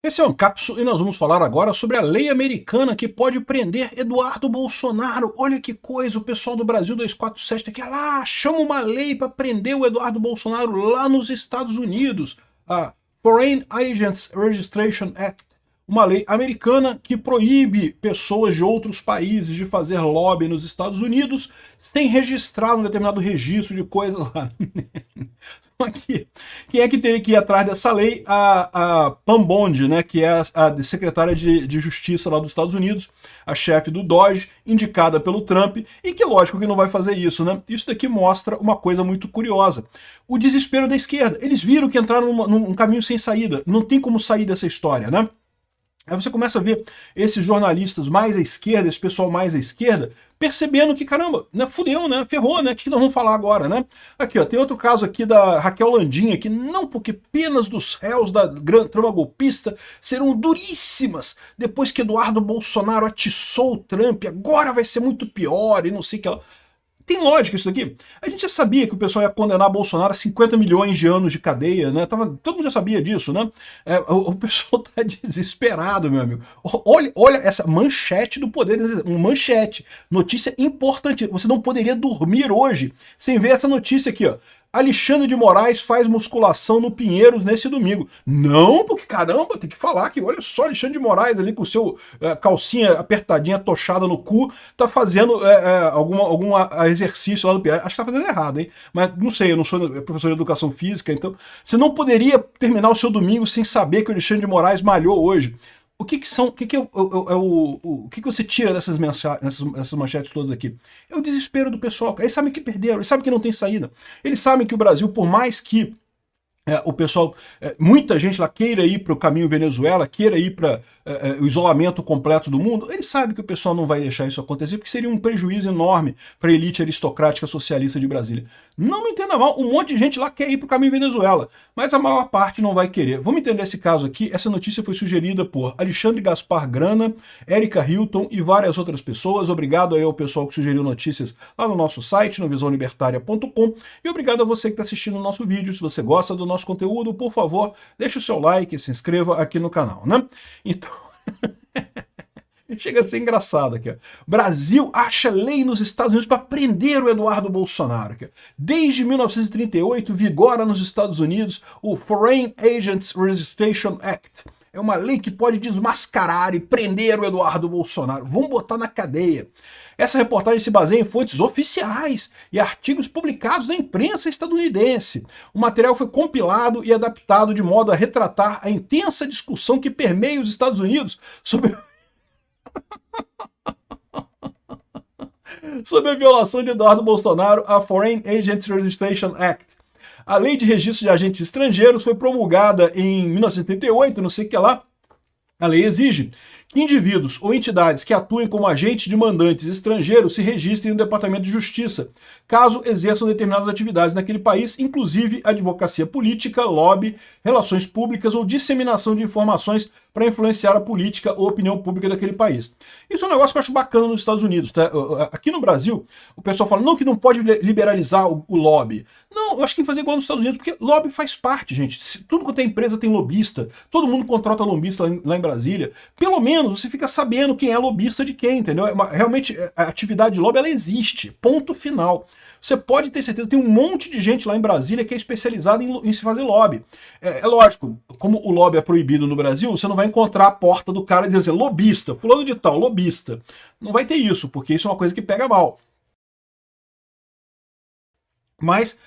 Esse é o Ancapsu e nós vamos falar agora sobre a lei americana que pode prender Eduardo Bolsonaro. Olha que coisa, o pessoal do Brasil 247 tá aqui, lá, chama uma lei para prender o Eduardo Bolsonaro lá nos Estados Unidos. A Foreign Agents Registration Act, uma lei americana que proíbe pessoas de outros países de fazer lobby nos Estados Unidos sem registrar um determinado registro de coisa lá. Aqui. Quem é que teria que ir atrás dessa lei? A Pam Bondi, né, que é a secretária de Justiça lá dos Estados Unidos, a chefe do DOJ, indicada pelo Trump, e que lógico que não vai fazer isso, né? Isso daqui mostra uma coisa muito curiosa. O desespero da esquerda. Eles viram que entraram num caminho sem saída. Não tem como sair dessa história, né? Aí você começa a ver esses jornalistas mais à esquerda, esse pessoal mais à esquerda, percebendo que, caramba, né, fudeu, né, ferrou, né, o que nós vamos falar agora, né? Aqui, ó, tem outro caso aqui da Raquel Landinha, que não, porque penas dos réus da trama golpista serão duríssimas depois que Eduardo Bolsonaro atiçou o Trump, agora vai ser muito pior e não sei o que ela... Tem lógica isso daqui? A gente já sabia que o pessoal ia condenar Bolsonaro a 50 milhões de anos de cadeia, né? Todo mundo já sabia disso, né? O pessoal tá desesperado, meu amigo. Olha essa manchete do Poder, uma manchete, notícia importante. Você não poderia dormir hoje sem ver essa notícia aqui, ó. Alexandre de Moraes faz musculação no Pinheiros nesse domingo. Não, porque caramba, tem que falar que olha só, Alexandre de Moraes ali com o seu calcinha apertadinha, tochada no cu, tá fazendo algum exercício lá no Pinheiros. Acho que tá fazendo errado, hein? Mas não sei, eu não sou professor de educação física, então você não poderia terminar o seu domingo sem saber que o Alexandre de Moraes malhou hoje. O que você tira dessas manchetes todas aqui? É o desespero do pessoal. Eles sabem que perderam, eles sabem que não tem saída. Eles sabem que o Brasil, por mais que o pessoal, muita gente lá queira ir para o caminho Venezuela, queira ir para o isolamento completo do mundo, ele sabe que o pessoal não vai deixar isso acontecer, porque seria um prejuízo enorme para a elite aristocrática socialista de Brasília. Não me entenda mal, um monte de gente lá quer ir para o caminho Venezuela, mas a maior parte não vai querer. Vamos entender esse caso aqui. Essa notícia foi sugerida por Alexandre Gaspar Grana, Érica Hilton e várias outras pessoas. Obrigado aí ao pessoal que sugeriu notícias lá no nosso site, no visãolibertaria.com, e obrigado a você que está assistindo o nosso vídeo. Se você gosta do nosso conteúdo, por favor, deixe o seu like e se inscreva aqui no canal, né? Então, chega a ser engraçado aqui. Brasil acha lei nos Estados Unidos para prender o Eduardo Bolsonaro. Aqui. Desde 1938, vigora nos Estados Unidos o Foreign Agents Registration Act. É uma lei que pode desmascarar e prender o Eduardo Bolsonaro. Vamos botar na cadeia. Essa reportagem se baseia em fontes oficiais e artigos publicados na imprensa estadunidense. O material foi compilado e adaptado de modo a retratar a intensa discussão que permeia os Estados Unidos sobre sobre a violação de Eduardo Bolsonaro à Foreign Agents Registration Act. A Lei de Registro de Agentes Estrangeiros foi promulgada em 1978, não sei o que lá. A lei exige que indivíduos ou entidades que atuem como agentes de mandantes estrangeiros se registrem no Departamento de Justiça, caso exerçam determinadas atividades naquele país, inclusive advocacia política, lobby, relações públicas ou disseminação de informações para influenciar a política ou opinião pública daquele país. Isso é um negócio que eu acho bacana nos Estados Unidos. Tá? Aqui no Brasil, o pessoal fala não, que não pode liberalizar o lobby. Não, eu acho que tem que fazer igual nos Estados Unidos, porque lobby faz parte, gente. Tudo quanto é empresa tem lobista, todo mundo contrata lobista lá em Brasília. Pelo menos você fica sabendo quem é lobista de quem, entendeu? Realmente, a atividade de lobby, ela existe. Ponto final. Você pode ter certeza, tem um monte de gente lá em Brasília que é especializada em se fazer lobby. É lógico, como o lobby é proibido no Brasil, você não vai encontrar a porta do cara e dizer lobista, fulano de tal, lobista. Não vai ter isso, porque isso é uma coisa que pega mal. Mas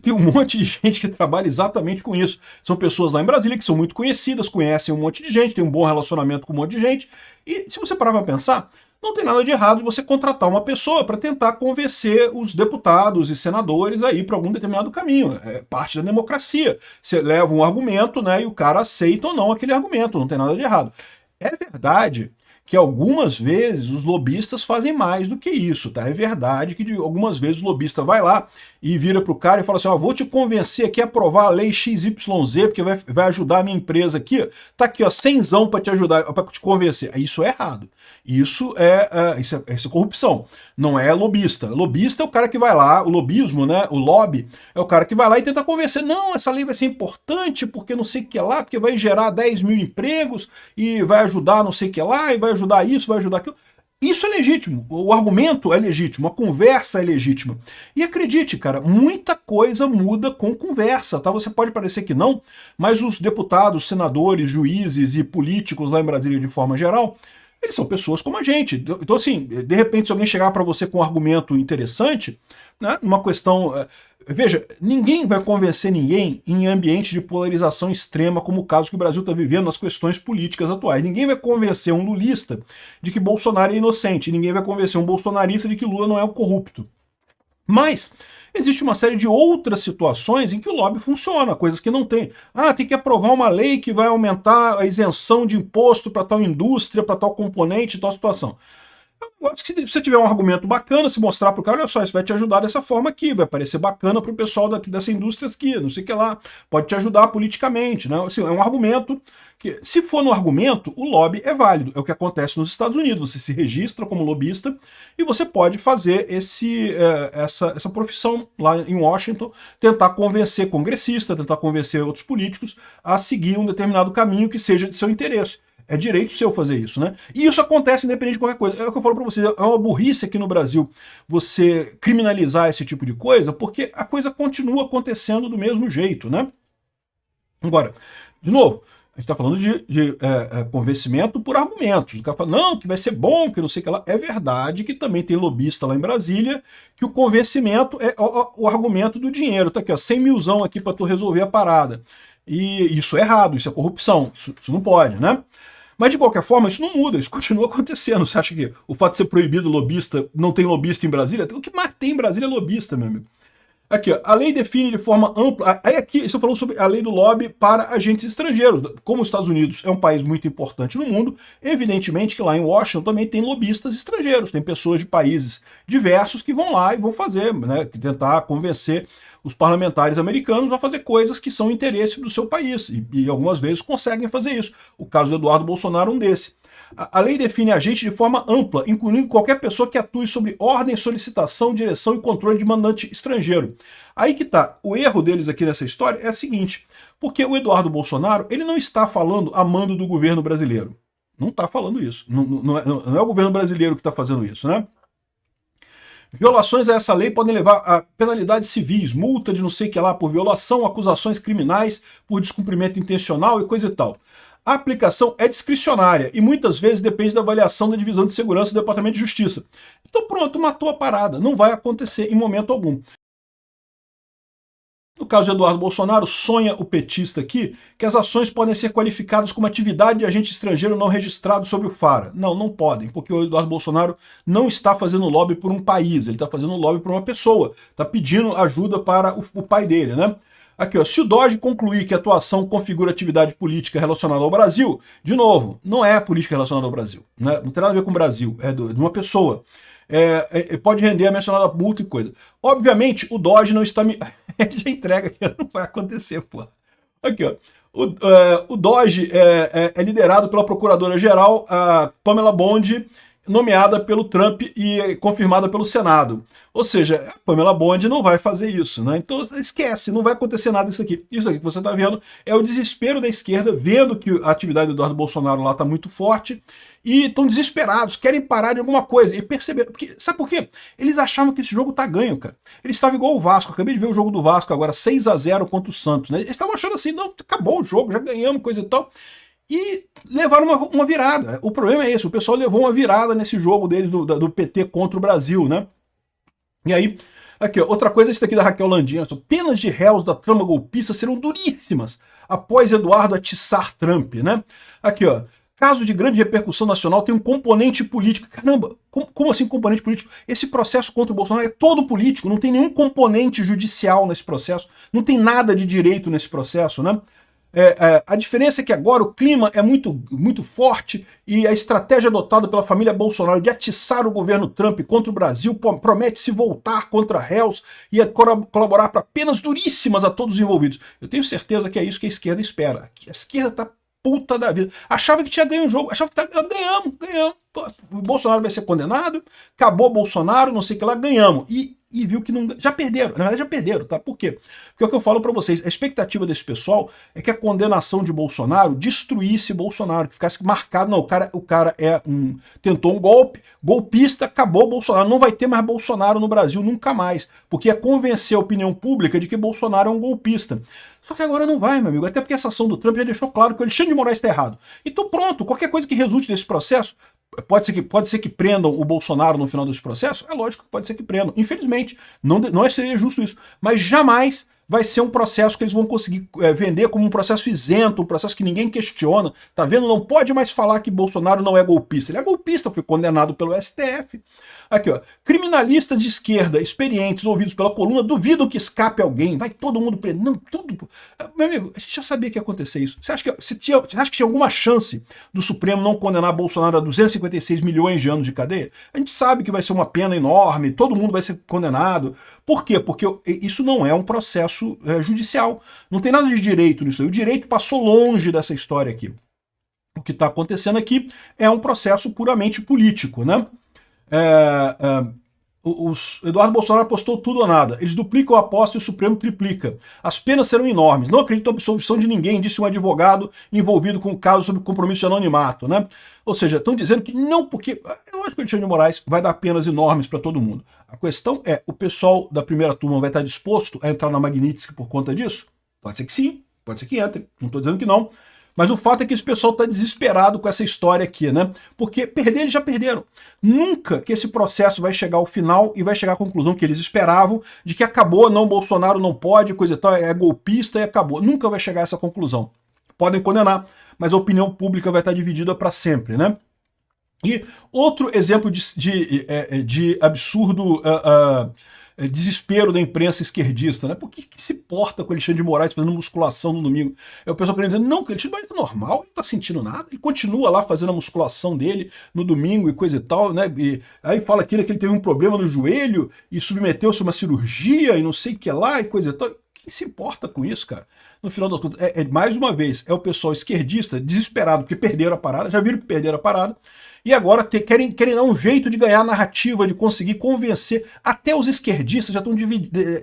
tem um monte de gente que trabalha exatamente com isso. São pessoas lá em Brasília que são muito conhecidas, conhecem um monte de gente, tem um bom relacionamento com um monte de gente. E se você parar para pensar, não tem nada de errado de você contratar uma pessoa para tentar convencer os deputados e senadores a ir para algum determinado caminho. É parte da democracia. Você leva um argumento, né, e o cara aceita ou não aquele argumento. Não tem nada de errado. É verdade que algumas vezes os lobistas fazem mais do que isso, tá? É verdade que algumas vezes o lobista vai lá e vira pro cara e fala assim, ó, vou te convencer aqui a aprovar a lei XYZ, porque vai ajudar a minha empresa aqui, tá aqui, ó, 100zão pra te ajudar, pra te convencer. Isso é errado. Isso é corrupção, não é lobista. Lobista é o cara que vai lá, o lobismo, né, o lobby, é o cara que vai lá e tenta convencer, não, essa lei vai ser importante porque não sei o que lá, porque vai gerar 10 mil empregos e vai ajudar não sei o que lá, e vai ajudar isso, vai ajudar aquilo. Isso é legítimo, o argumento é legítimo, a conversa é legítima. E acredite, cara, muita coisa muda com conversa, tá? Você pode parecer que não, mas os deputados, senadores, juízes e políticos lá em Brasília de forma geral, eles são pessoas como a gente. Então, assim, de repente, se alguém chegar para você com um argumento interessante, né, uma questão... Veja, ninguém vai convencer ninguém em ambiente de polarização extrema, como o caso que o Brasil está vivendo nas questões políticas atuais. Ninguém vai convencer um lulista de que Bolsonaro é inocente. Ninguém vai convencer um bolsonarista de que Lula não é um corrupto. Mas existe uma série de outras situações em que o lobby funciona, coisas que não tem. Ah, tem que aprovar uma lei que vai aumentar a isenção de imposto para tal indústria, para tal componente, tal situação. Eu acho que se você tiver um argumento bacana, se mostrar para o cara, olha só, isso vai te ajudar dessa forma aqui, vai parecer bacana para o pessoal dessa indústria aqui, não sei o que lá, pode te ajudar politicamente, né? Assim, é um argumento que, se for no argumento, o lobby é válido, é o que acontece nos Estados Unidos, você se registra como lobista e você pode fazer essa profissão lá em Washington, tentar convencer congressista, tentar convencer outros políticos a seguir um determinado caminho que seja de seu interesse. É direito seu fazer isso, né? E isso acontece independente de qualquer coisa. É o que eu falo pra vocês, é uma burrice aqui no Brasil você criminalizar esse tipo de coisa, porque a coisa continua acontecendo do mesmo jeito, né? Agora, de novo, a gente tá falando de convencimento por argumentos. O cara fala, não, que vai ser bom, que não sei o que lá. É verdade que também tem lobista lá em Brasília, que o convencimento é o argumento do dinheiro. Tá aqui, ó, 100 milzão aqui pra tu resolver a parada. E isso é errado, isso é corrupção, isso não pode, né? Mas, de qualquer forma, isso não muda, isso continua acontecendo. Você acha que o fato de ser proibido lobista, não tem lobista em Brasília? O que mais tem em Brasília é lobista, meu amigo. Aqui, ó, a lei define de forma ampla... Aí aqui, estou falando sobre a lei do lobby para agentes estrangeiros. Como os Estados Unidos é um país muito importante no mundo, evidentemente que lá em Washington também tem lobistas estrangeiros, tem pessoas de países diversos que vão lá e vão fazer, né, tentar convencer os parlamentares americanos a fazer coisas que são interesse do seu país, e algumas vezes conseguem fazer isso. O caso do Eduardo Bolsonaro é um desse. A lei define agente de forma ampla, incluindo qualquer pessoa que atue sobre ordem, solicitação, direção e controle de mandante estrangeiro. Aí que tá, o erro deles aqui nessa história é o seguinte, porque o Eduardo Bolsonaro, ele não está falando a mando do governo brasileiro. Não está falando isso. Não é o governo brasileiro que está fazendo isso, né? Violações a essa lei podem levar a penalidades civis, multa de não sei o que lá por violação, acusações criminais por descumprimento intencional e coisa e tal. A aplicação é discricionária e muitas vezes depende da avaliação da Divisão de Segurança do Departamento de Justiça. Então pronto, matou a parada. Não vai acontecer em momento algum. No caso de Eduardo Bolsonaro, sonha o petista aqui que as ações podem ser qualificadas como atividade de agente estrangeiro não registrado sobre o FARA. Não, não podem, porque o Eduardo Bolsonaro não está fazendo lobby por um país, ele está fazendo lobby por uma pessoa, está pedindo ajuda para o pai dele, né? Aqui, ó, se o DOGE concluir que a atuação configura atividade política relacionada ao Brasil, de novo, não é política relacionada ao Brasil, né? Não tem nada a ver com o Brasil, é de uma pessoa. Pode render a mencionada multa e coisa. Obviamente, o DOGE não está... Ele já entrega que não vai acontecer, pô. Aqui, ó. O DOGE é liderado pela procuradora-geral, a Pamela Bondi, nomeada pelo Trump e confirmada pelo Senado. Ou seja, a Pamela Bondi não vai fazer isso, né? Então esquece, não vai acontecer nada disso aqui. Isso aqui que você está vendo é o desespero da esquerda, vendo que a atividade do Eduardo Bolsonaro lá está muito forte, e estão desesperados, querem parar de alguma coisa. E perceberam, sabe por quê? Eles achavam que esse jogo tá ganho, cara. Eles estavam igual o Vasco, acabei de ver o jogo do Vasco agora, 6-0 contra o Santos, né? Eles estavam achando assim, não, acabou o jogo, já ganhamos, coisa e tal. E levaram uma virada. O problema é esse, o pessoal levou uma virada nesse jogo deles do PT contra o Brasil, né? E aí, aqui, ó, outra coisa é isso daqui da Raquel Landinha. Penas de réus da trama golpista serão duríssimas após Eduardo atiçar Trump, né? Aqui, ó. Caso de grande repercussão nacional tem um componente político. Caramba, como assim componente político? Esse processo contra o Bolsonaro é todo político, não tem nenhum componente judicial nesse processo, não tem nada de direito nesse processo, né? A diferença é que agora o clima é muito forte e a estratégia adotada pela família Bolsonaro de atiçar o governo Trump contra o Brasil promete se voltar contra réus e colaborar para penas duríssimas a todos os envolvidos. Eu tenho certeza que é isso que a esquerda espera. A esquerda tá puta da vida. Achava que tinha ganho o jogo, achava que ganhamos. O Bolsonaro vai ser condenado, acabou o Bolsonaro, não sei o que lá, ganhamos. E viu que não... Já perderam, na verdade já perderam, tá? Por quê? Porque é o que eu falo pra vocês, a expectativa desse pessoal é que a condenação de Bolsonaro destruísse Bolsonaro, que ficasse marcado, não, o cara tentou um golpe, golpista, acabou Bolsonaro, não vai ter mais Bolsonaro no Brasil nunca mais, porque é convencer a opinião pública de que Bolsonaro é um golpista. Só que agora não vai, meu amigo, até porque essa ação do Trump já deixou claro que o Alexandre de Moraes está errado. Então pronto, qualquer coisa que resulte desse processo, pode ser que prendam o Bolsonaro no final desse processo? É lógico que pode ser que prendam. Infelizmente, não seria justo isso. Mas jamais vai ser um processo que eles vão conseguir vender como um processo isento, um processo que ninguém questiona. Tá vendo? Não pode mais falar que Bolsonaro não é golpista. Ele é golpista, foi condenado pelo STF. Aqui, ó. Criminalistas de esquerda experientes ouvidos pela coluna duvidam que escape alguém. Vai todo mundo preso. Não, tudo. Meu amigo, a gente já sabia que ia acontecer isso. Você acha que tinha alguma chance do Supremo não condenar Bolsonaro a 256 milhões de anos de cadeia? A gente sabe que vai ser uma pena enorme, todo mundo vai ser condenado. Por quê? Porque isso não é um processo judicial. Não tem nada de direito nisso aí. O direito passou longe dessa história aqui. O que está acontecendo aqui é um processo puramente político, né? Eduardo Bolsonaro apostou tudo ou nada. Eles duplicam a aposta e o Supremo triplica. As penas serão enormes. Não acredito na absolvição de ninguém, disse um advogado envolvido com o caso sobre compromisso de anonimato, né? Ou seja, estão dizendo que não, porque eu acho que o Alexandre de Moraes vai dar penas enormes para todo mundo. A questão é, o pessoal da primeira turma vai estar disposto a entrar na Magnitsky por conta disso? Pode ser que sim, pode ser que entre. Não estou dizendo que não. Mas o fato é que esse pessoal está desesperado com essa história aqui, né? Porque perder eles já perderam. Nunca que esse processo vai chegar ao final e vai chegar à conclusão que eles esperavam de que acabou, não, Bolsonaro não pode, coisa e tal, é golpista e acabou. Nunca vai chegar a essa conclusão. Podem condenar, mas a opinião pública vai estar dividida para sempre, né? E outro exemplo de absurdo desespero da imprensa esquerdista, né? Por que se porta com o Alexandre de Moraes fazendo musculação no domingo? É o pessoal querendo dizer, não, que o Alexandre de Moraes tá normal, ele não tá sentindo nada, ele continua lá fazendo a musculação dele no domingo e coisa e tal, né? E aí fala que ele teve um problema no joelho e submeteu-se a uma cirurgia e não sei o que lá e coisa e tal. Quem se importa com isso, cara? No final das contas, mais uma vez, é o pessoal esquerdista desesperado porque perderam a parada, já viram que perderam a parada, e agora querem dar um jeito de ganhar a narrativa, de conseguir convencer. Até os esquerdistas já estão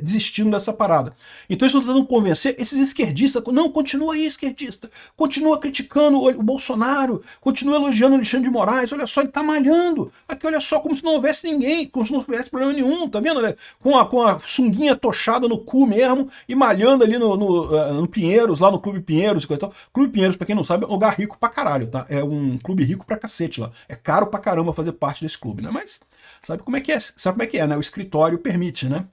desistindo dessa parada. Então eles estão tentando convencer esses esquerdistas. Não, continua aí, esquerdista. Continua criticando o Bolsonaro. Continua elogiando o Alexandre de Moraes. Olha só, ele tá malhando. Aqui, olha só, como se não houvesse ninguém. Como se não houvesse problema nenhum. Tá vendo? Né? Com a sunguinha tochada no cu mesmo e malhando ali no Pinheiros, lá no Clube Pinheiros e coisa e tal. Clube Pinheiros, pra quem não sabe, é um lugar rico pra caralho, tá? É um clube rico pra cacete lá. É caro pra caramba fazer parte desse clube, né? Mas sabe como é que é? Sabe como é que é, né? O escritório permite, né?